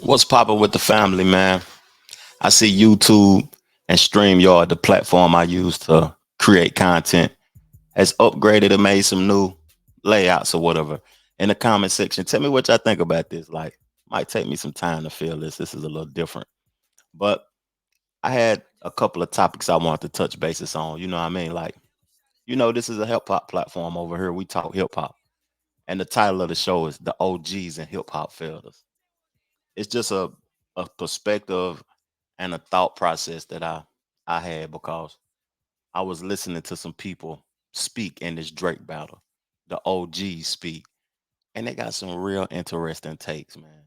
What's poppin' with the family, man? I see YouTube and StreamYard, the platform I use to create content, has upgraded and made some new layouts or whatever. In the comment section, tell me what y'all think about this. Like, might take me some time to feel this. This is a little different. But I had a couple of topics I wanted to touch bases on. You know what I mean? Like, this is a hip hop platform over here. We talk hip hop. And the title of the show is The OGs and Hip Hop Failures. It's just a perspective and a thought process that I had because I was listening to some people speak in this Drake battle, the OGs speak, and they got some real interesting takes, man.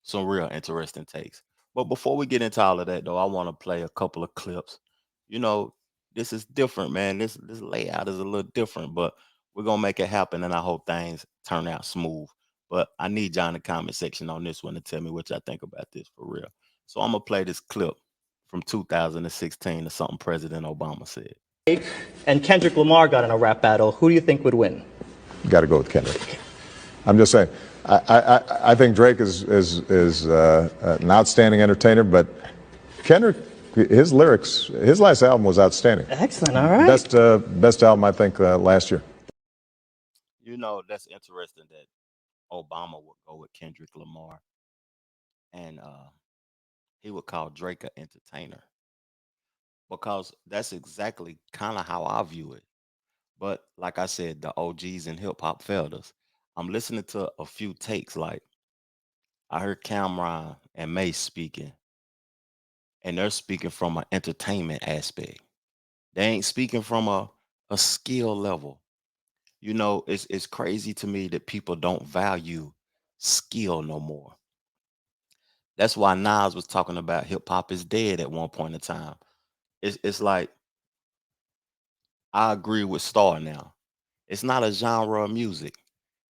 Some real interesting takes. But before we get into all of that, though, I want to play a couple of clips. You know, this is different, man. This layout is a little different, but we're gonna make it happen, and I hope things turn out smooth. But I need y'all in the comment section on this one to tell me what y'all think about this for real. So I'm gonna play this clip from 2016 to something President Obama said. And Kendrick Lamar got in a rap battle, who do you think would win? Got to go with Kendrick. I'm just saying. I think Drake is an outstanding entertainer, but Kendrick, his lyrics, his last album was outstanding. Excellent. All right. Best album I think last year. That's interesting that Obama would go with Kendrick Lamar, and he would call Drake an entertainer because that's exactly kind of how I view it. But like I said, the OGs in hip hop failed us. I'm listening to a few takes. Like I heard Cameron and Mace speaking, and they're speaking from an entertainment aspect. They ain't speaking from a skill level. It's crazy to me that people don't value skill no more. That's why Nas was talking about hip hop is dead at one point in time. It's like I agree with Star now. It's not a genre of music.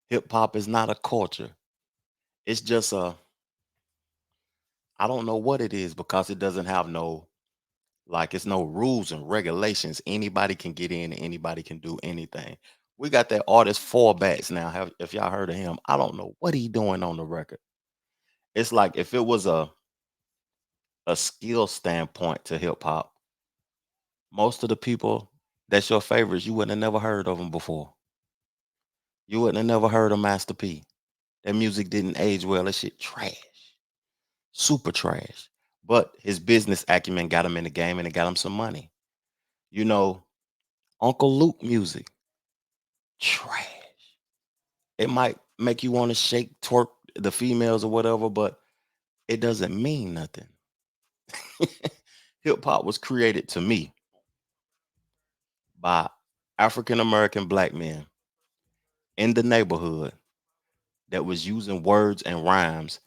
Hip hop is not a culture. It's just I don't know what it is because it doesn't have it's no rules and regulations. Anybody can get in and anybody can do anything. We got that artist Fallbacks now. If y'all heard of him, I don't know what he doing on the record. It's like if it was a skill standpoint to hip hop, most of the people that's your favorites, you wouldn't have never heard of them before. You wouldn't have never heard of Master P. That music didn't age well. That shit trash. Super trash. But his business acumen got him in the game and it got him some money. You know, Uncle Luke music, trash. It might make you want to shake, twerk the females or whatever, but it doesn't mean nothing. Hip hop was created to me by African American black men in the neighborhood that was using words and rhymes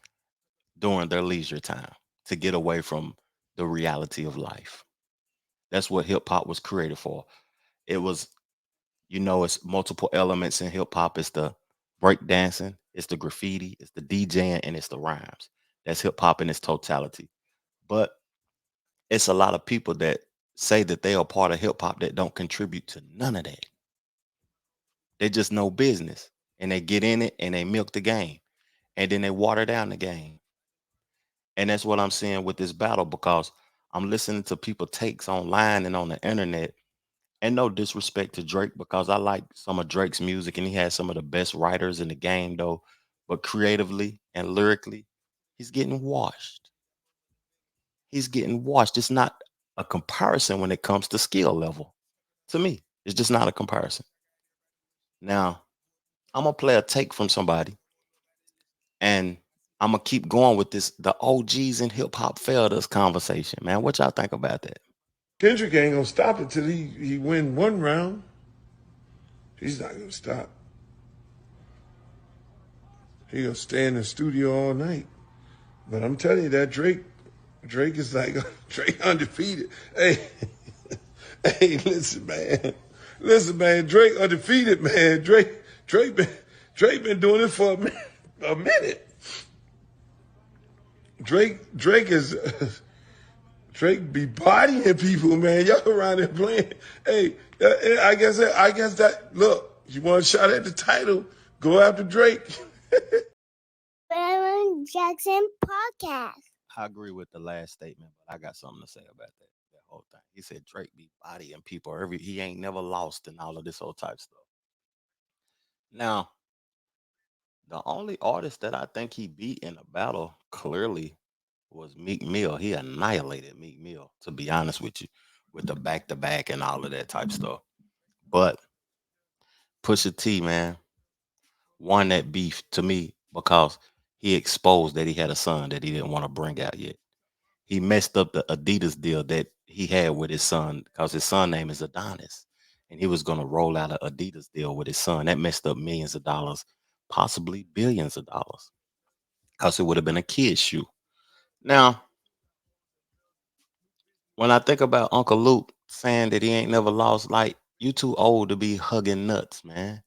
during their leisure time to get away from the reality of life. That's what hip hop was created for. It was, it's multiple elements in hip hop. It's the break dancing, it's the graffiti, it's the DJing, and it's the rhymes. That's hip hop in its totality. But it's a lot of people that say that they are part of hip hop that don't contribute to none of that. They just know business and they get in it and they milk the game and then they water down the game. And that's what I'm seeing with this battle because I'm listening to people takes online and on the internet. And no disrespect to Drake because I like some of Drake's music and he has some of the best writers in the game though. But creatively and lyrically, he's getting washed. He's getting washed. It's not a comparison when it comes to skill level. To me, it's just not a comparison. Now, I'm gonna play a take from somebody and I'm gonna keep going with this the OGs in hip hop failed us conversation, man. What y'all think about that? Kendrick ain't gonna stop it till he win one round. He's not gonna stop. He gonna stay in the studio all night. But I'm telling you that Drake is like Drake undefeated. Hey, hey, listen, man. Drake undefeated, man. Drake been doing it for a minute. Drake is. Drake be bodying people, man. Y'all around there playing. Hey, I guess that. Look, you want a shot at the title? Go after Drake. Jim Jackson Podcast. I agree with the last statement, but I got something to say about that whole thing. He said Drake be bodying people he ain't never lost and all of this whole type stuff. Now, the only artist that I think he beat in a battle clearly was Meek Mill. He annihilated Meek Mill, to be honest with you, with the back to back and all of that type stuff. But Pusha T, man, won that beef to me because he exposed that he had a son that he didn't want to bring out yet. He messed up the Adidas deal that he had with his son because his son name is Adonis. And he was going to roll out an Adidas deal with his son. That messed up millions of dollars, possibly billions of dollars, because it would have been a kid's shoe. Now, when I think about Uncle Luke saying that he ain't never lost, like, you too old to be hugging nuts, man.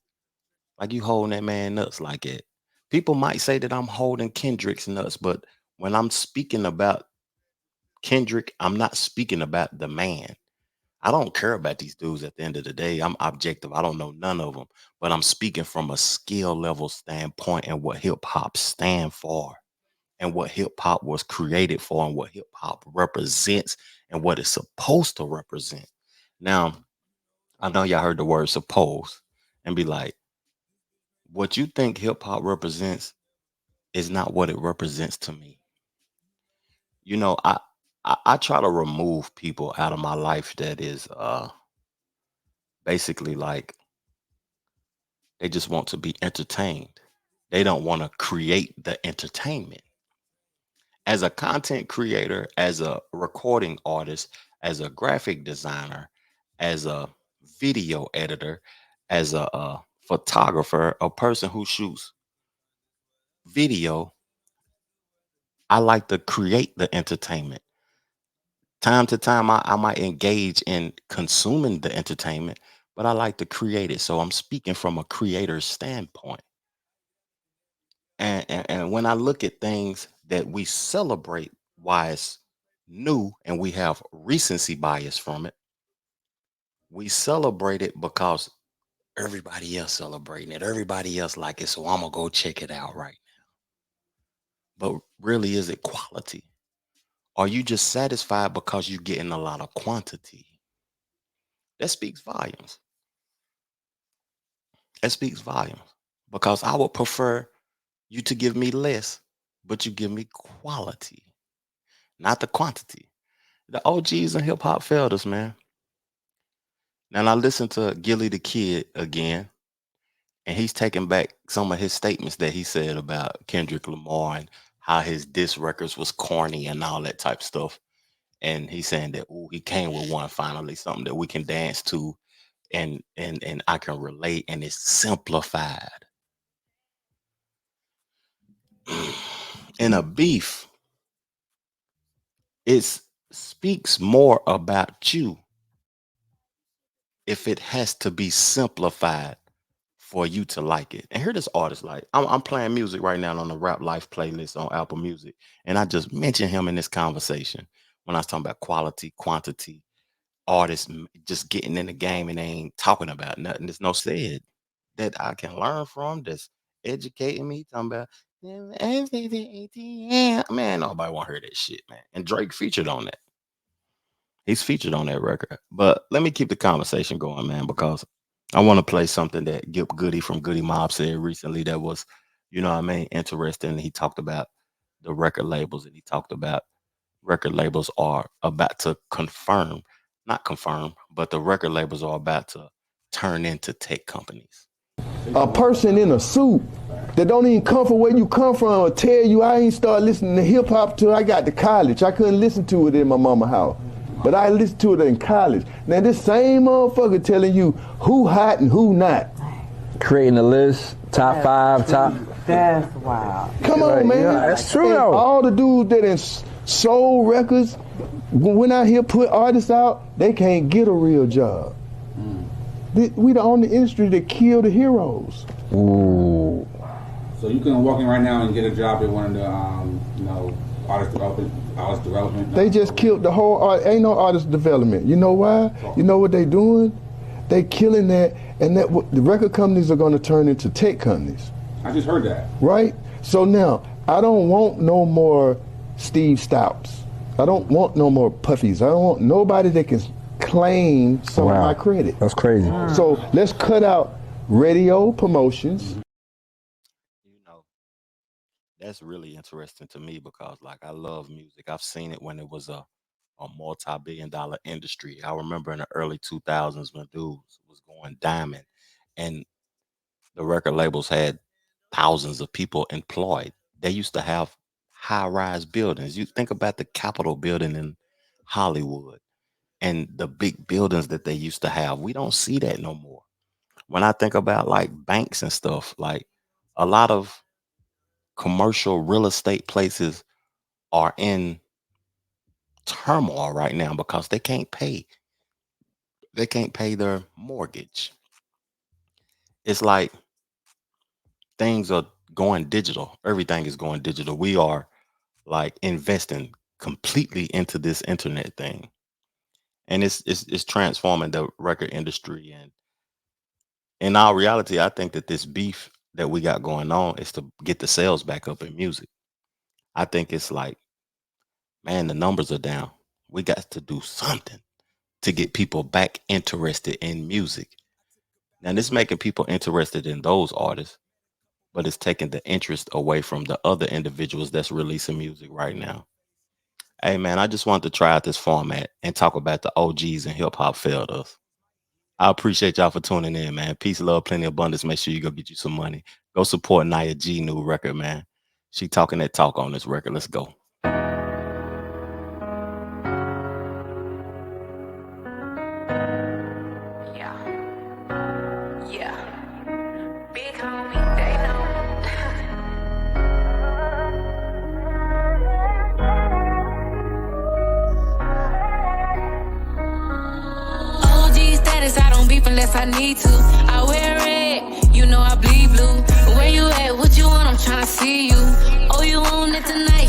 Like, you holding that man nuts like that. People might say that I'm holding Kendrick's nuts, but when I'm speaking about Kendrick, I'm not speaking about the man. I don't care about these dudes at the end of the day. I'm objective. I don't know none of them, but I'm speaking from a skill level standpoint and what hip hop stand for and what hip hop was created for and what hip hop represents and what it's supposed to represent. Now, I know y'all heard the word suppose and be like, what you think hip hop represents is not what it represents to me. You know, I try to remove people out of my life that is basically like they just want to be entertained. They don't want to create the entertainment. As a content creator, as a recording artist, as a graphic designer, as a video editor, as a photographer, a person who shoots video, I like to create the entertainment. Time to time, I might engage in consuming the entertainment, but I like to create it. So I'm speaking from a creator's standpoint. And when I look at things that we celebrate, why it's new and we have recency bias from it, we celebrate it because everybody else celebrating it, everybody else like it, so I'm gonna go check it out right now. But really, is it quality? Are you just satisfied because you're getting a lot of quantity? That speaks volumes. That speaks volumes because I would prefer you to give me less, but you give me quality, not the quantity. The OGs in hip hop failed us, man. Now I listened to Gilly the Kid again, and he's taking back some of his statements that he said about Kendrick Lamar and how his diss records was corny and all that type stuff. And he's saying that he came with one finally, something that we can dance to and I can relate, and it's simplified. In a beef, it speaks more about you if it has to be simplified for you to like it. And hear this artist, like I'm playing music right now on the Rap Life playlist on Apple Music, and I just mentioned him in this conversation when I was talking about quality, quantity, artists just getting in the game and they ain't talking about nothing. There's no said that I can learn from that's educating me. Talking about man, nobody want to hear that shit, man. And Drake featured on that. He's featured on that record. But let me keep the conversation going, man, because I want to play something that Gip Goody from Goody Mob said recently that was, you know what I mean, interesting. He talked about the record labels and he talked about record labels are about to not confirm, but the record labels are about to turn into tech companies. A person in a suit that don't even come from where you come from will tell you I ain't started listening to hip hop till I got to college. I couldn't listen to it in my mama's house, but I listened to it in college. Now this same motherfucker telling you who hot and who not. Creating a list, top five, top. That's wild. Come on, man. Yeah, that's true, And though. all the dudes that in sold records, when I hear put artists out, they can't get a real job. We the only industry that kill the heroes. Ooh. So you couldn't walk in right now and get a job at one of the, artist development. They just killed the whole art. Ain't no artist development. You know why? You know what they doing? They killing that, and that the record companies are going to turn into tech companies. I just heard that. Right? So now, I don't want no more Steve Stouts. I don't want no more Puffies. I don't want nobody that can claim some of my credit. That's crazy. So let's cut out radio promotions. You know, that's really interesting to me because, like, I love music. I've seen it when it was a multi-billion-dollar industry. I remember in the early 2000s when dudes was going diamond, and the record labels had thousands of people employed. They used to have high-rise buildings. You think about the Capitol building in Hollywood and the big buildings that they used to have. We don't see that no more. When I think about like banks and stuff, like a lot of commercial real estate places are in turmoil right now because they can't pay their mortgage. It's like things are going digital. Everything is going digital. We are like investing completely into this internet thing, and it's transforming the record industry. And in our reality, I think that this beef that we got going on is to get the sales back up in music. I think it's like, man, the numbers are down. We got to do something to get people back interested in music. Now, this making people interested in those artists, but it's taking the interest away from the other individuals that's releasing music right now. Hey, man, I just wanted to try out this format and talk about the OGs and hip hop failed us. I appreciate y'all for tuning in, man. Peace, love, plenty abundance. Make sure you go get you some money. Go support Nia G new record, man. She talking that talk on this record. Let's go. Unless I need to, I wear red, you know I bleed blue. Where you at, what you want, I'm tryna see you. Oh, you own it tonight.